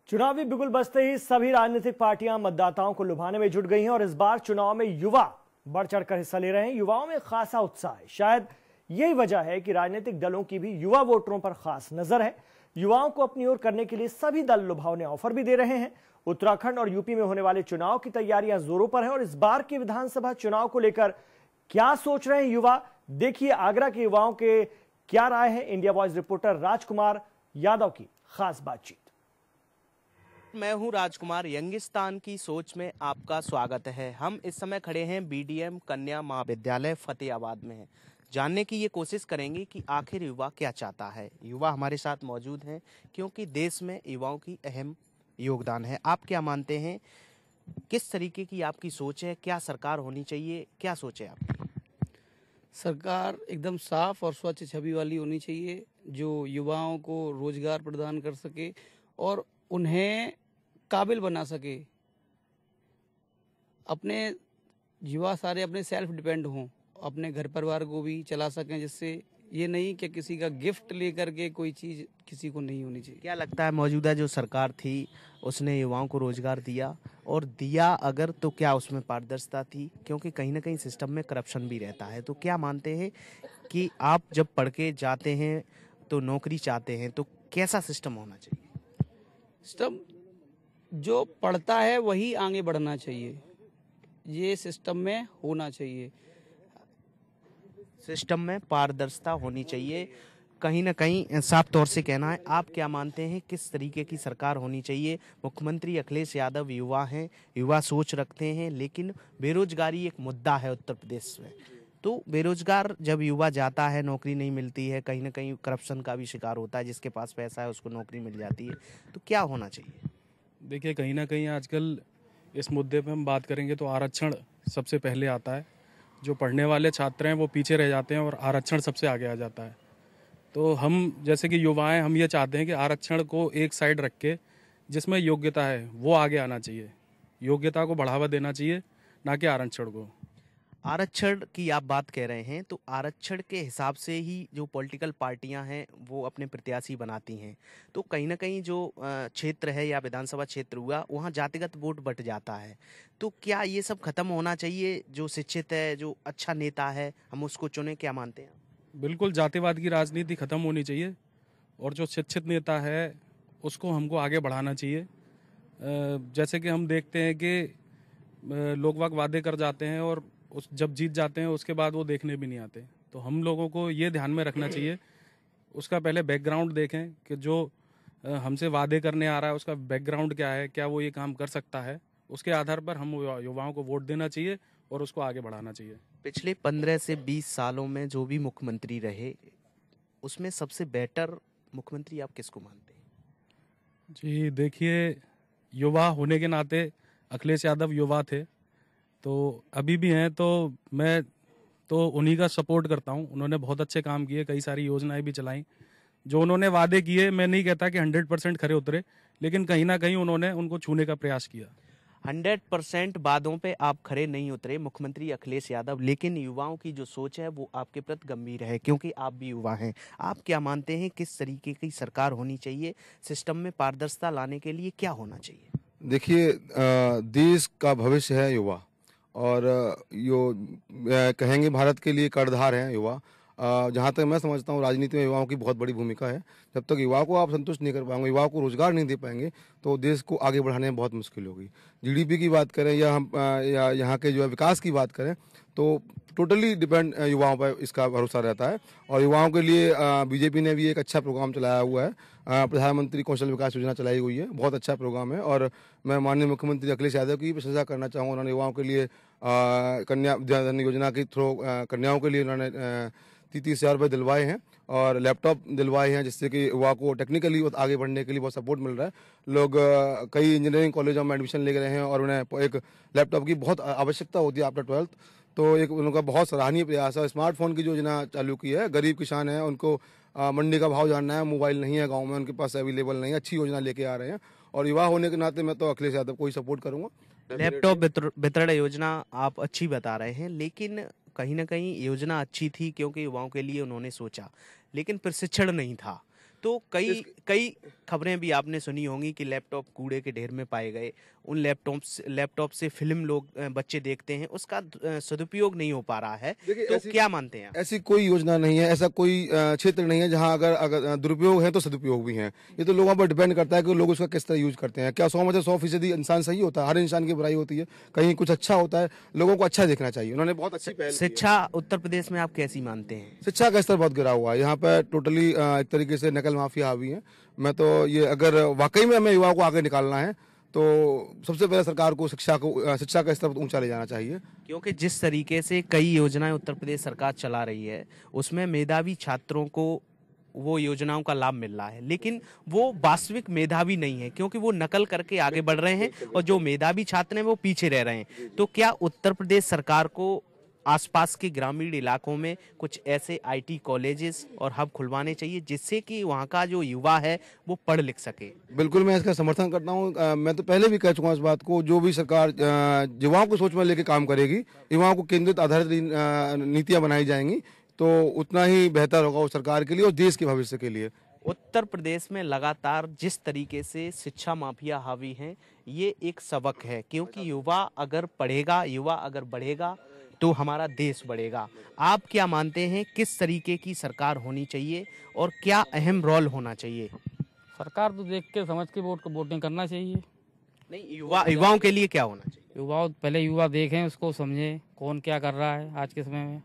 चुनावी बिगुल बजते ही सभी राजनीतिक पार्टियां मतदाताओं को लुभाने में जुट गई हैं और इस बार चुनाव में युवा बढ़ चढ़कर हिस्सा ले रहे हैं। युवाओं में खासा उत्साह है। शायद यही वजह है कि राजनीतिक दलों की भी युवा वोटरों पर खास नजर है। युवाओं को अपनी ओर करने के लिए सभी दल लुभावने ऑफर भी दे रहे हैं। उत्तराखंड और यूपी में होने वाले चुनाव की तैयारियां जोरों पर है और इस बार के विधानसभा चुनाव को लेकर क्या सोच रहे हैं युवा, देखिए आगरा के युवाओं के क्या राय है। India voice reporter Rajkumar Yadav की खास बातचीत। मैं हूं राजकुमार, यंगिस्तान की सोच में आपका स्वागत है। हम इस समय खड़े हैं बीडीएम कन्या महाविद्यालय फतेहाबाद में। जानने की ये कोशिश करेंगे कि आखिर युवा क्या चाहता है। युवा हमारे साथ मौजूद हैं क्योंकि देश में युवाओं की अहम योगदान है। आप क्या मानते हैं, किस तरीके की आपकी सोच है, क्या सरकार होनी चाहिए, क्या सोच है आपकी? सरकार एकदम साफ और स्वच्छ छवि वाली होनी चाहिए जो युवाओं को रोजगार प्रदान कर सके और उन्हें काबिल बना सके। अपने युवा सारे अपने सेल्फ डिपेंड हों, अपने घर परिवार को भी चला सकें, जिससे ये नहीं कि किसी का गिफ्ट लेकर के कोई चीज़ किसी को नहीं होनी चाहिए। क्या लगता है मौजूदा जो सरकार थी उसने युवाओं को रोजगार दिया, और दिया अगर तो क्या उसमें पारदर्शिता थी? क्योंकि कहीं ना कहीं सिस्टम में करप्शन भी रहता है। तो क्या मानते हैं कि आप जब पढ़ के जाते हैं तो नौकरी चाहते हैं तो कैसा सिस्टम होना चाहिए? सिस्टम जो पढ़ता है वही आगे बढ़ना चाहिए, ये सिस्टम में होना चाहिए। सिस्टम में पारदर्शिता होनी चाहिए, कहीं ना कहीं साफ तौर से कहना है। आप क्या मानते हैं किस तरीके की सरकार होनी चाहिए? मुख्यमंत्री अखिलेश यादव युवा हैं, युवा सोच रखते हैं, लेकिन बेरोजगारी एक मुद्दा है उत्तर प्रदेश में। तो बेरोजगार जब युवा जाता है, नौकरी नहीं मिलती है, कहीं ना कहीं करप्शन का भी शिकार होता है। जिसके पास पैसा है उसको नौकरी मिल जाती है। तो क्या होना चाहिए? देखिए, कहीं ना कहीं आजकल इस मुद्दे पे हम बात करेंगे तो आरक्षण सबसे पहले आता है। जो पढ़ने वाले छात्र हैं वो पीछे रह जाते हैं और आरक्षण सबसे आगे आ जाता है। तो हम जैसे कि युवाएं हम ये चाहते हैं कि आरक्षण को एक साइड रख के जिसमें योग्यता है वो आगे आना चाहिए। योग्यता को बढ़ावा देना चाहिए, ना कि आरक्षण को। आरक्षण की आप बात कह रहे हैं तो आरक्षण के हिसाब से ही जो पॉलिटिकल पार्टियां हैं वो अपने प्रत्याशी बनाती हैं। तो कहीं ना कहीं जो क्षेत्र है या विधानसभा क्षेत्र हुआ वहाँ जातिगत वोट बट जाता है। तो क्या ये सब खत्म होना चाहिए? जो शिक्षित है, जो अच्छा नेता है, हम उसको चुने, क्या मानते हैं? बिल्कुल, जातिवाद की राजनीति खत्म होनी चाहिए और जो शिक्षित नेता है उसको हमको आगे बढ़ाना चाहिए। जैसे कि हम देखते हैं कि लोग वाग वादे कर जाते हैं और जब जीत जाते हैं उसके बाद वो देखने भी नहीं आते। तो हम लोगों को ये ध्यान में रखना चाहिए, उसका पहले बैकग्राउंड देखें कि जो हमसे वादे करने आ रहा है उसका बैकग्राउंड क्या है, क्या वो ये काम कर सकता है। उसके आधार पर हम युवाओं को वोट देना चाहिए और उसको आगे बढ़ाना चाहिए। पिछले 15 से 20 सालों में जो भी मुख्यमंत्री रहे उसमें सबसे बेटर मुख्यमंत्री आप किसको मानते हैं? जी देखिए, युवा होने के नाते अखिलेश यादव युवा थे, तो अभी भी हैं, तो मैं तो उन्हीं का सपोर्ट करता हूं। उन्होंने बहुत अच्छे काम किए, कई सारी योजनाएं भी चलाई। जो उन्होंने वादे किए, मैं नहीं कहता कि 100% खरे उतरे, लेकिन कहीं ना कहीं उन्होंने उनको छूने का प्रयास किया। 100% वादों पे आप खरे नहीं उतरे मुख्यमंत्री अखिलेश यादव, लेकिन युवाओं की जो सोच है वो आपके प्रति गंभीर है क्योंकि आप भी युवा हैं। आप क्या मानते हैं किस तरीके की सरकार होनी चाहिए? सिस्टम में पारदर्शिता लाने के लिए क्या होना चाहिए? देखिए, देश का भविष्य है युवा, और कहेंगे भारत के लिए कर्णधार हैं युवा। जहाँ तक मैं समझता हूँ राजनीति में युवाओं की बहुत बड़ी भूमिका है। जब तक युवाओं को आप संतुष्ट नहीं कर पाएंगे, युवाओं को रोजगार नहीं दे पाएंगे, तो देश को आगे बढ़ाने में बहुत मुश्किल होगी। जीडीपी की बात करें या हम या यहाँ के जो है विकास की बात करें तो टोटली डिपेंड युवाओं पर इसका भरोसा रहता है। और युवाओं के लिए बीजेपी ने भी एक अच्छा प्रोग्राम चलाया हुआ है। प्रधानमंत्री कौशल विकास योजना चलाई हुई है, बहुत अच्छा प्रोग्राम है। और मैं माननीय मुख्यमंत्री अखिलेश यादव की प्रशंसा करना चाहूँगा। उन्होंने युवाओं के लिए कन्या विद्याधन योजना के थ्रू कन्याओं के लिए उन्होंने 30,000 रुपये दिलवाए हैं और लैपटॉप दिलवाए हैं, जिससे कि युवा को टेक्निकली आगे बढ़ने के लिए बहुत सपोर्ट मिल रहा है। लोग कई इंजीनियरिंग कॉलेजों में एडमिशन ले रहे हैं और उन्हें एक लैपटॉप की बहुत आवश्यकता होती है आफ्टर 12th। तो एक उनका बहुत सराहनीय प्रयास है। स्मार्टफोन की योजना चालू की है, गरीब किसान है उनको मंडी का भाव जानना है, मोबाइल नहीं है गाँव में, उनके पास अवेलेबल नहीं है, अच्छी योजना लेके आ रहे हैं। और युवा होने के नाते मैं तो अखिलेश यादव को ही सपोर्ट करूँगा। लैपटॉप वितरण योजना आप अच्छी बता रहे हैं, लेकिन कहीं ना कहीं योजना अच्छी थी क्योंकि युवाओं के लिए उन्होंने सोचा, लेकिन प्रशिक्षण नहीं था। तो कई खबरें भी आपने सुनी होंगी कि लैपटॉप कूड़े के ढेर में पाए गए। उन लैपटॉप से फिल्म लोग बच्चे देखते हैं, उसका सदुपयोग नहीं हो पा रहा है। तो क्या मानते हैं आप? ऐसी कोई योजना नहीं है, ऐसा कोई क्षेत्र नहीं है जहां अगर दुरुपयोग है तो सदुपयोग भी है। ये तो लोगों पर डिपेंड करता है कि लोग उसका किस तरह यूज करते हैं। क्या 100% इंसान सही होता है? हर इंसान की बुराई होती है, कहीं कुछ अच्छा होता है। लोगों को अच्छा देखना चाहिए। उन्होंने बहुत अच्छी पहल की है। शिक्षा उत्तर प्रदेश में आप कैसी मानते हैं? शिक्षा का स्तर बहुत गिरा हुआ है यहाँ पर। टोटली एक तरीके से नकल माफिया हावी है। मैं तो ये, अगर वाकई में हमें युवाओं को आगे निकालना है तो सबसे पहले सरकार को शिक्षा का स्तर ऊंचा ले जाना चाहिए। क्योंकि जिस तरीके से कई योजनाएं उत्तर प्रदेश सरकार चला रही है, उसमें मेधावी छात्रों को वो योजनाओं का लाभ मिल रहा है, लेकिन वो वास्तविक मेधावी नहीं है, क्योंकि वो नकल करके आगे बढ़ रहे हैं और जो मेधावी छात्र हैं वो पीछे रह रहे हैं। तो क्या उत्तर प्रदेश सरकार को आसपास के ग्रामीण इलाकों में कुछ ऐसे आईटी कॉलेजेस और हब खुलवाने चाहिए, जिससे कि वहाँ का जो युवा है वो पढ़ लिख सके? बिल्कुल, मैं इसका समर्थन करता हूँ। मैं तो पहले भी कह चुका हूँ इस बात को। जो भी सरकार युवाओं को सोच में लेके काम करेगी, युवाओं को केंद्रित आधारित नीतियां बनाई जाएंगी, तो उतना ही बेहतर होगा उस सरकार के लिए और देश के भविष्य के लिए। उत्तर प्रदेश में लगातार जिस तरीके से शिक्षा माफिया हावी हैं, ये एक सबक है, क्योंकि युवा अगर पढ़ेगा, युवा अगर बढ़ेगा तो हमारा देश बढ़ेगा। आप क्या मानते हैं, किस तरीके की सरकार होनी चाहिए और क्या अहम रोल होना चाहिए? सरकार तो देख के समझ के वोटिंग करना चाहिए। नहीं, युवाओं के लिए क्या होना चाहिए? युवा देखें, उसको समझें कौन क्या कर रहा है आज के समय में।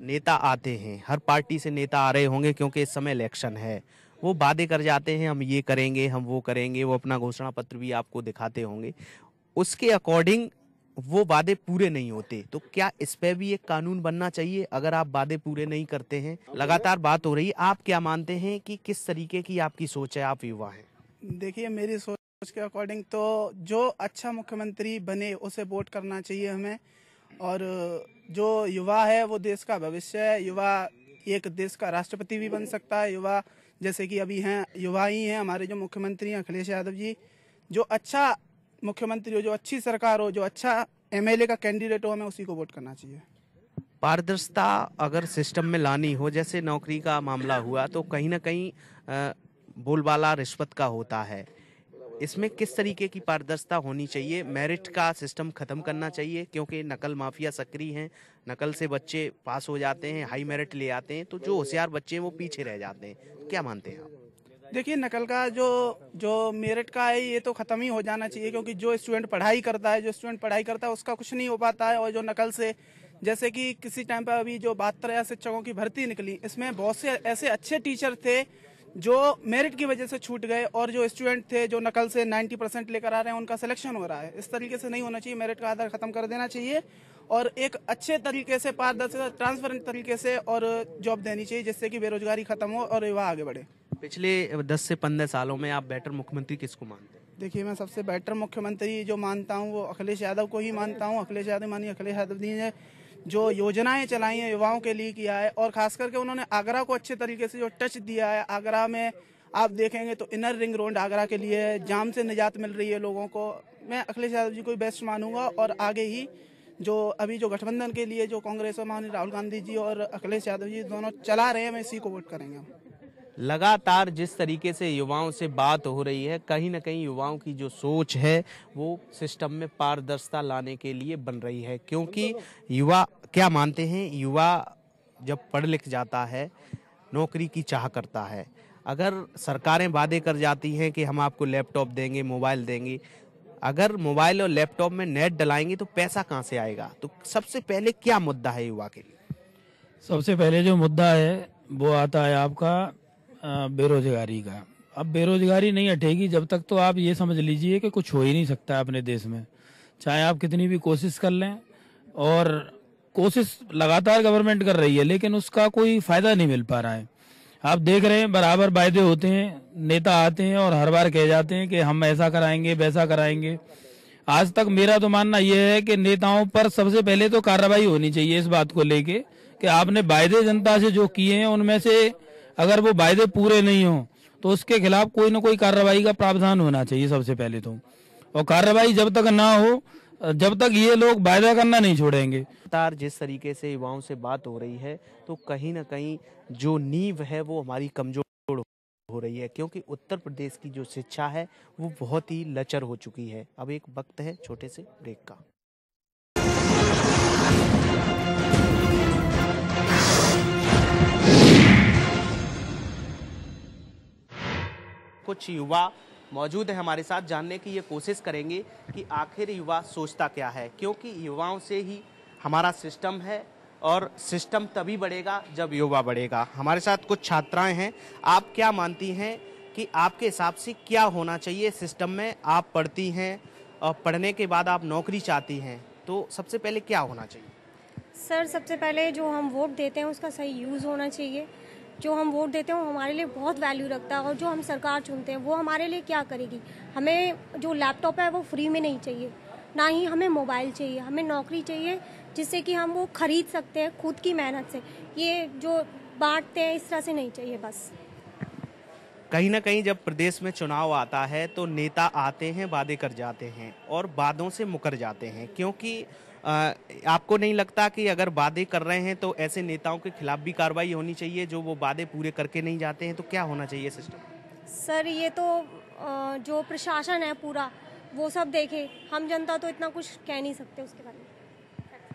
नेता आते हैं, हर पार्टी से नेता आ रहे होंगे, क्योंकि इस समय इलेक्शन है। वो वादे कर जाते हैं, हम ये करेंगे, हम वो करेंगे, वो अपना घोषणा पत्र भी आपको दिखाते होंगे। उसके अकॉर्डिंग वो वादे पूरे नहीं होते, तो क्या इस पे भी एक कानून बनना चाहिए? अगर आप वादे पूरे नहीं करते हैं, लगातार बात हो रही है, आप क्या मानते हैं कि किस तरीके की आपकी सोच है? आप युवा हैं। देखिए, मेरी सोच के अकॉर्डिंग तो जो अच्छा मुख्यमंत्री बने उसे वोट करना चाहिए हमें। और जो युवा है वो देश का भविष्य है। युवा एक देश का राष्ट्रपति भी बन सकता है। युवा जैसे कि अभी हैं, युवा ही हैं हमारे जो मुख्यमंत्री हैं अखिलेश यादव जी। जो अच्छा मुख्यमंत्री हो, जो अच्छी सरकार हो, जो अच्छा एमएलए का कैंडिडेट हो, हमें उसी को वोट करना चाहिए। पारदर्शिता अगर सिस्टम में लानी हो, जैसे नौकरी का मामला हुआ, तो कहीं ना कहीं बोलबाला रिश्वत का होता है। इसमें किस तरीके की पारदर्शिता होनी चाहिए? मेरिट का सिस्टम खत्म करना चाहिए, क्योंकि नकल माफिया सक्रिय हैं। नकल से बच्चे पास हो जाते हैं, हाई मेरिट ले आते हैं, तो जो होशियार बच्चे हैं वो पीछे रह जाते हैं। क्या मानते हैं आप? देखिए, नकल का जो मेरिट का है ये तो खत्म ही हो जाना चाहिए, क्योंकि जो स्टूडेंट पढ़ाई करता है उसका कुछ नहीं हो पाता है। और जो नकल से, जैसे कि किसी टाइम पर अभी जो 72 शिक्षकों की भर्ती निकली, इसमें बहुत से ऐसे अच्छे टीचर थे जो मेरिट की वजह से छूट गए, और जो स्टूडेंट थे जो नकल से 90% लेकर आ रहे हैं उनका सिलेक्शन हो रहा है। इस तरीके से नहीं होना चाहिए। मेरिट का आधार खत्म कर देना चाहिए और एक अच्छे तरीके से, पारदर्शी, ट्रांसपेरेंट तरीके से और जॉब देनी चाहिए, जिससे कि बेरोजगारी खत्म हो और युवा आगे बढ़े। पिछले 10 से 15 सालों में आप बेटर मुख्यमंत्री किसको मानते हैं? देखिए, मैं सबसे बेटर मुख्यमंत्री जो मानता हूँ वो अखिलेश यादव को ही मानता हूँ। अखिलेश यादव जी ने जो योजनाएं चलाई हैं युवाओं के लिए किया है, और खास करके उन्होंने आगरा को अच्छे तरीके से जो टच दिया है। आगरा में आप देखेंगे तो इनर रिंग रोड आगरा के लिए जाम से निजात मिल रही है लोगों को। मैं अखिलेश यादव जी को बेस्ट मानूंगा, और आगे ही जो अभी जो गठबंधन के लिए जो कांग्रेस और माननीय राहुल गांधी जी और अखिलेश यादव जी दोनों चला रहे हैं, मैं इसी को वोट करेंगे। लगातार जिस तरीके से युवाओं से बात हो रही है, कहीं ना कहीं युवाओं की जो सोच है वो सिस्टम में पारदर्शिता लाने के लिए बन रही है। क्योंकि युवा क्या मानते हैं, युवा जब पढ़ लिख जाता है, नौकरी की चाह करता है। अगर सरकारें वादे कर जाती हैं कि हम आपको लैपटॉप देंगे, मोबाइल देंगे, अगर मोबाइल और लैपटॉप में नेट डलाएंगे तो पैसा कहाँ से आएगा? तो सबसे पहले क्या मुद्दा है युवा के लिए? सबसे पहले जो मुद्दा है वो आता है आपका बेरोजगारी का। अब बेरोजगारी नहीं हटेगी जब तक, तो आप ये समझ लीजिए कि कुछ हो ही नहीं सकता अपने देश में, चाहे आप कितनी भी कोशिश कर लें। और कोशिश लगातार गवर्नमेंट कर रही है, लेकिन उसका कोई फायदा नहीं मिल पा रहा है। आप देख रहे हैं, बराबर वायदे होते हैं, नेता आते हैं और हर बार कह जाते हैं कि हम ऐसा कराएंगे, वैसा कराएंगे। आज तक मेरा तो मानना यह है कि नेताओं पर सबसे पहले तो कार्रवाई होनी चाहिए इस बात को लेके कि आपने वायदे जनता से जो किए हैं उनमें से अगर वो वायदे पूरे नहीं हो तो उसके खिलाफ कोई ना कोई कार्रवाई का प्रावधान होना चाहिए सबसे पहले तो। और कार्रवाई जब तक ना हो, जब तक ये लोग वायदा करना नहीं छोड़ेंगे। जिस तरीके से युवाओं से बात हो रही है, तो कहीं ना कहीं जो नींव है वो हमारी कमजोर हो रही है, क्योंकि उत्तर प्रदेश की जो शिक्षा है वो बहुत ही लचर हो चुकी है। अब एक वक्त है छोटे से ब्रेक का। कुछ युवा मौजूद है हमारे साथ, जानने की ये कोशिश करेंगे कि आखिर युवा सोचता क्या है, क्योंकि युवाओं से ही हमारा सिस्टम है और सिस्टम तभी बढ़ेगा जब युवा बढ़ेगा। हमारे साथ कुछ छात्राएं हैं। आप क्या मानती हैं कि आपके हिसाब से क्या होना चाहिए सिस्टम में? आप पढ़ती हैं और पढ़ने के बाद आप नौकरी चाहती हैं, तो सबसे पहले क्या होना चाहिए? सर, सबसे पहले जो हम वोट देते हैं उसका सही यूज़ होना चाहिए। जो हम वोट देते हैं वो हमारे लिए बहुत वैल्यू रखता है, और जो हम सरकार चुनते हैं वो हमारे लिए क्या करेगी। हमें जो लैपटॉप है वो फ्री में नहीं चाहिए, ना ही हमें मोबाइल चाहिए। हमें नौकरी चाहिए जिससे कि हम वो खरीद सकते हैं खुद की मेहनत से। ये जो बांटते हैं इस तरह से नहीं चाहिए। बस कहीं ना कहीं जब प्रदेश में चुनाव आता है तो नेता आते हैं, वादे कर जाते हैं और वादों से मुकर जाते हैं, क्योंकि आपको नहीं लगता कि अगर वादे कर रहे हैं तो ऐसे नेताओं के खिलाफ भी कार्रवाई होनी चाहिए जो वो वादे पूरे करके नहीं जाते हैं? तो क्या होना चाहिए सिस्टम? सर, ये तो जो प्रशासन है पूरा वो सब देखे, हम जनता तो इतना कुछ कह नहीं सकते उसके बारे में।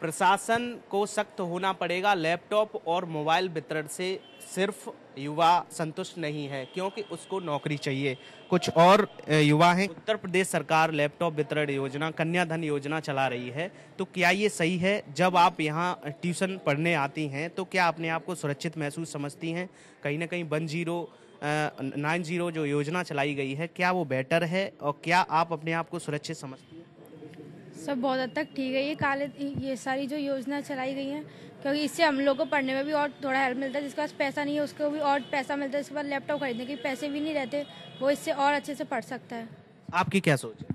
प्रशासन को सख्त होना पड़ेगा। लैपटॉप और मोबाइल वितरण से सिर्फ युवा संतुष्ट नहीं है, क्योंकि उसको नौकरी चाहिए। कुछ और युवा हैं। उत्तर प्रदेश सरकार लैपटॉप वितरण योजना, कन्याधन योजना चला रही है, तो क्या ये सही है? जब आप यहाँ ट्यूशन पढ़ने आती हैं तो क्या अपने आप को सुरक्षित महसूस समझती हैं? कहीं ना कहीं 1090 जो योजना चलाई गई है, क्या वो बेटर है और क्या आप अपने आप को सुरक्षित समझती हैं? सब बहुत हद तक ठीक है। ये सारी जो योजना चलाई गई हैं, क्योंकि इससे हम लोग को पढ़ने में भी और थोड़ा हेल्प मिलता है। जिसके पास पैसा नहीं है उसको भी और पैसा मिलता है। जिसके पास लैपटॉप खरीदने के पैसे भी नहीं रहते, वो इससे और अच्छे से पढ़ सकता है। आपकी क्या सोच है?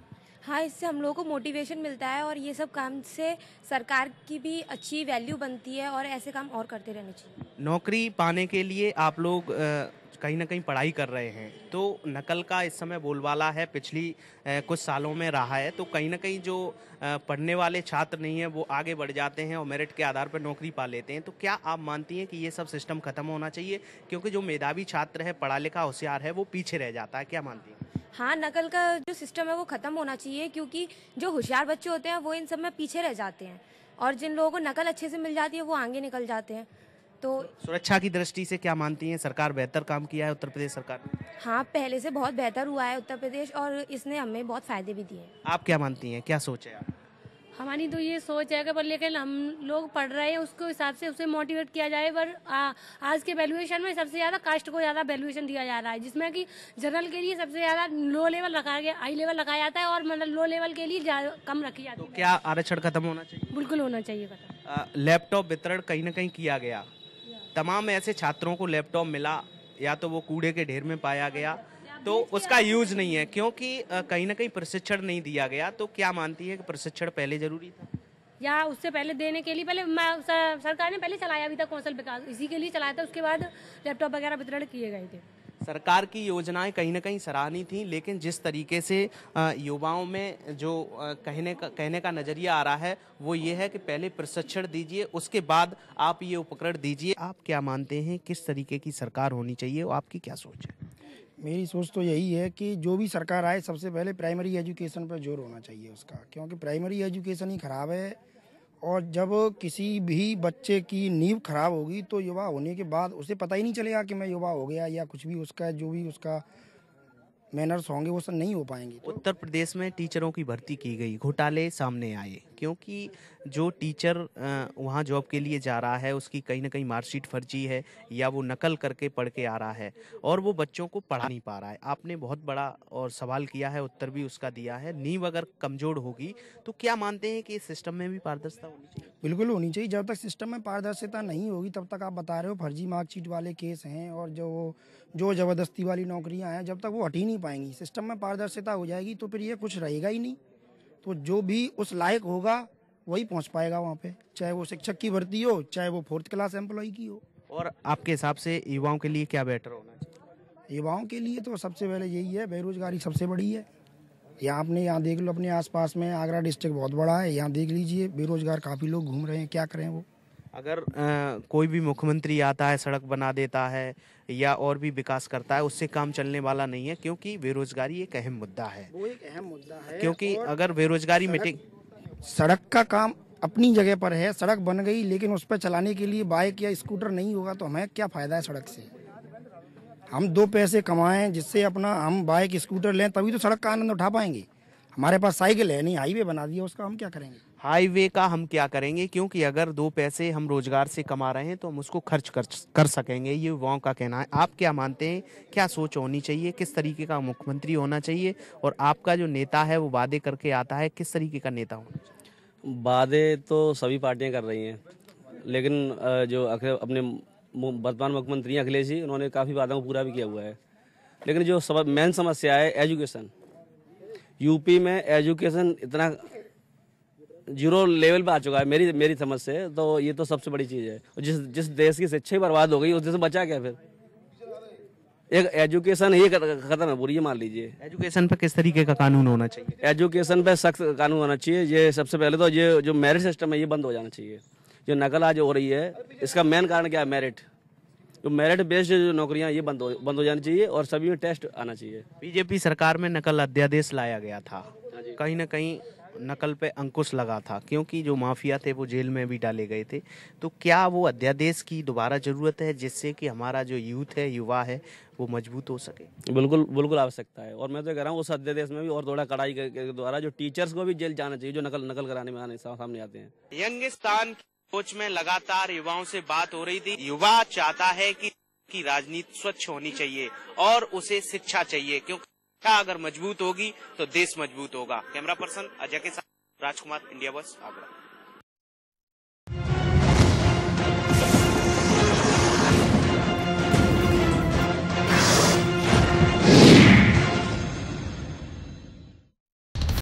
हाँ, इससे हम लोगों को मोटिवेशन मिलता है और ये सब काम से सरकार की भी अच्छी वैल्यू बनती है और ऐसे काम और करते रहने चाहिए। नौकरी पाने के लिए आप लोग कहीं ना कहीं पढ़ाई कर रहे हैं, तो नकल का इस समय बोलबाला है, पिछली कुछ सालों में रहा है। तो कहीं ना कहीं जो पढ़ने वाले छात्र नहीं हैं वो आगे बढ़ जाते हैं और मेरिट के आधार पर नौकरी पा लेते हैं। तो क्या आप मानती हैं कि ये सब सिस्टम खत्म होना चाहिए, क्योंकि जो मेधावी छात्र है, पढ़ा लिखा होशियार है, वो पीछे रह जाता है? क्या मानती हैं? हाँ, नकल का जो सिस्टम है वो खत्म होना चाहिए, क्योंकि जो होशियार बच्चे होते हैं वो इन सब में पीछे रह जाते हैं और जिन लोगों को नकल अच्छे से मिल जाती है वो आगे निकल जाते हैं। तो सुरक्षा की दृष्टि से क्या मानती हैं? सरकार बेहतर काम किया है उत्तर प्रदेश सरकार ने? हाँ, पहले से बहुत बेहतर हुआ है उत्तर प्रदेश और इसने हमें बहुत फायदे भी दिए। आप क्या मानती हैं? क्या सोच है आप? हमारी तो ये सोच है कि पर लेकिन हम लोग पढ़ रहे हैं उसके हिसाब से उसे मोटिवेट किया जाए। पर आज के वैल्यूएशन में सबसे ज़्यादा कास्ट को ज़्यादा वैल्यूएशन दिया जा रहा है, जिसमें कि जनरल के लिए सबसे ज़्यादा लो लेवल रखा गया, हाई लेवल रखाया जाता है और मतलब लो लेवल के लिए कम रखी जाती है। तो क्या आरक्षण खत्म होना चाहिए? बिल्कुल होना चाहिए खत्म। लैपटॉप वितरण कहीं ना कहीं किया गया, तमाम ऐसे छात्रों को लैपटॉप मिला, या तो वो कूड़े के ढेर में पाया गया, तो उसका यूज नहीं है, क्योंकि कहीं ना कहीं प्रशिक्षण नहीं दिया गया। तो क्या मानती है कि प्रशिक्षण पहले जरूरी था या उससे पहले देने के लिए सरकार ने पहले चलाया भी था कौशल विकास, इसी के लिए चलाया था। उसके बाद लैपटॉप वगैरह वितरण किए गए थे। सरकार की योजनाएं कहीं ना कहीं सराहनीय थी, लेकिन जिस तरीके से युवाओं में जो कहने का नजरिया आ रहा है वो ये है कि पहले प्रशिक्षण दीजिए, उसके बाद आप ये उपकरण दीजिए। आप क्या मानते हैं किस तरीके की सरकार होनी चाहिए, आपकी क्या सोच है? मेरी सोच तो यही है कि जो भी सरकार आए सबसे पहले प्राइमरी एजुकेशन पर जोर होना चाहिए उसका, क्योंकि प्राइमरी एजुकेशन ही खराब है। और जब किसी भी बच्चे की नींव खराब होगी तो युवा होने के बाद उसे पता ही नहीं चलेगा कि मैं युवा हो गया, या कुछ भी उसका जो भी उसका मैनर्स होंगे वो सब नहीं हो पाएंगे। उत्तर प्रदेश में टीचरों की भर्ती की गई, घोटाले सामने आए, क्योंकि जो टीचर वहाँ जॉब के लिए जा रहा है उसकी कहीं ना कहीं मार्कशीट फर्जी है या वो नकल करके पढ़ के आ रहा है और वो बच्चों को पढ़ा नहीं पा रहा है। आपने बहुत बड़ा और सवाल किया है, उत्तर भी उसका दिया है। नींव अगर कमजोर होगी तो क्या मानते हैं कि इस सिस्टम में भी पारदर्शिता होनी चाहिए? बिल्कुल होनी चाहिए। जब तक सिस्टम में पारदर्शिता नहीं होगी तब तक आप बता रहे हो फर्जी मार्कशीट वाले केस हैं और जो जबरदस्ती वाली नौकरियां हैं, जब तक वो हट ही नहीं पाएंगी। सिस्टम में पारदर्शिता हो जाएगी तो फिर ये कुछ रहेगा ही नहीं। तो जो भी उस लायक होगा वही पहुंच पाएगा वहाँ पे, चाहे वो शिक्षक की भर्ती हो, चाहे वो 4th क्लास एम्प्लॉय की हो। और आपके हिसाब से युवाओं के लिए क्या बेटर होना चाहिए? युवाओं के लिए तो सबसे पहले यही है, बेरोजगारी सबसे बड़ी है। यहाँ देख लो अपने आसपास में, आगरा डिस्ट्रिक्ट बहुत बड़ा है, यहाँ देख लीजिए बेरोजगार काफ़ी लोग घूम रहे हैं, क्या करें वो। अगर कोई भी मुख्यमंत्री आता है, सड़क बना देता है या और भी विकास करता है, उससे काम चलने वाला नहीं है, क्योंकि बेरोजगारी एक अहम मुद्दा है। वो एक अहम मुद्दा है, क्योंकि अगर बेरोजगारी मिटे, सड़क का काम अपनी जगह पर है, सड़क बन गई लेकिन उस पर चलाने के लिए बाइक या स्कूटर नहीं होगा तो हमें क्या फायदा है सड़क से। हम 2 पैसे कमाएं जिससे अपना हम बाइक स्कूटर लें, तभी तो सड़क का आनंद उठा पाएंगे। हमारे पास साइकिल है नहीं, हाईवे बना दिया, उसका हम क्या करेंगे? हाईवे का हम क्या करेंगे, क्योंकि अगर 2 पैसे हम रोजगार से कमा रहे हैं तो हम उसको खर्च कर सकेंगे, ये युवाओं का कहना है। आप क्या मानते हैं, क्या सोच होनी चाहिए, किस तरीके का मुख्यमंत्री होना चाहिए, और आपका जो नेता है वो वादे करके आता है, किस तरीके का नेता होना चाहिए? वादे तो सभी पार्टियां कर रही हैं, लेकिन जो अपने वर्तमान मुख्यमंत्री अखिलेश जी, उन्होंने काफ़ी वादों को पूरा भी किया हुआ है। लेकिन जो मेन समस्या है एजुकेशन, यूपी में एजुकेशन इतना 0 लेवल पे आ चुका है मेरी समझ से, तो ये तो सबसे बड़ी चीज़ है। जिस देश की शिक्षा ही बर्बाद हो गई, उस देश में बचा क्या फिर? एक एजुकेशन ही खत्म है पूरी, ये मान लीजिए। एजुकेशन पे किस तरीके का कानून होना चाहिए? एजुकेशन पे सख्त कानून होना चाहिए। ये सबसे पहले तो ये जो मेरिट सिस्टम है ये बंद हो जाना चाहिए। जो नकल आज हो रही है, इसका मेन कारण क्या है? मेरिट। जो मेरिट बेस्ड जो नौकरियां ये बंद हो जानी चाहिए और सभी में टेस्ट आना चाहिए। बीजेपी सरकार में नकल अध्यादेश लाया गया था, कहीं ना कहीं नकल पे अंकुश लगा था, क्योंकि जो माफिया थे वो जेल में भी डाले गए थे। तो क्या वो अध्यादेश की दोबारा जरूरत है, जिससे कि हमारा जो यूथ है, युवा है, वो मजबूत हो सके? बिल्कुल आवश्यकता है। और मैं तो कह रहा हूँ उस अध्यादेश में भी और थोड़ा कड़ाई के द्वारा जो टीचर्स को भी जेल जाना चाहिए, जो नकल कराने में सामने आते हैं। यंगिस्तान कोच में लगातार युवाओं से बात हो रही थी। युवा चाहता है कि राजनीति स्वच्छ होनी चाहिए और उसे शिक्षा चाहिए, क्योंकि शिक्षा अगर मजबूत होगी तो देश मजबूत होगा। कैमरा पर्सन अजय के साथ राजकुमार, इंडिया बस, आगरा।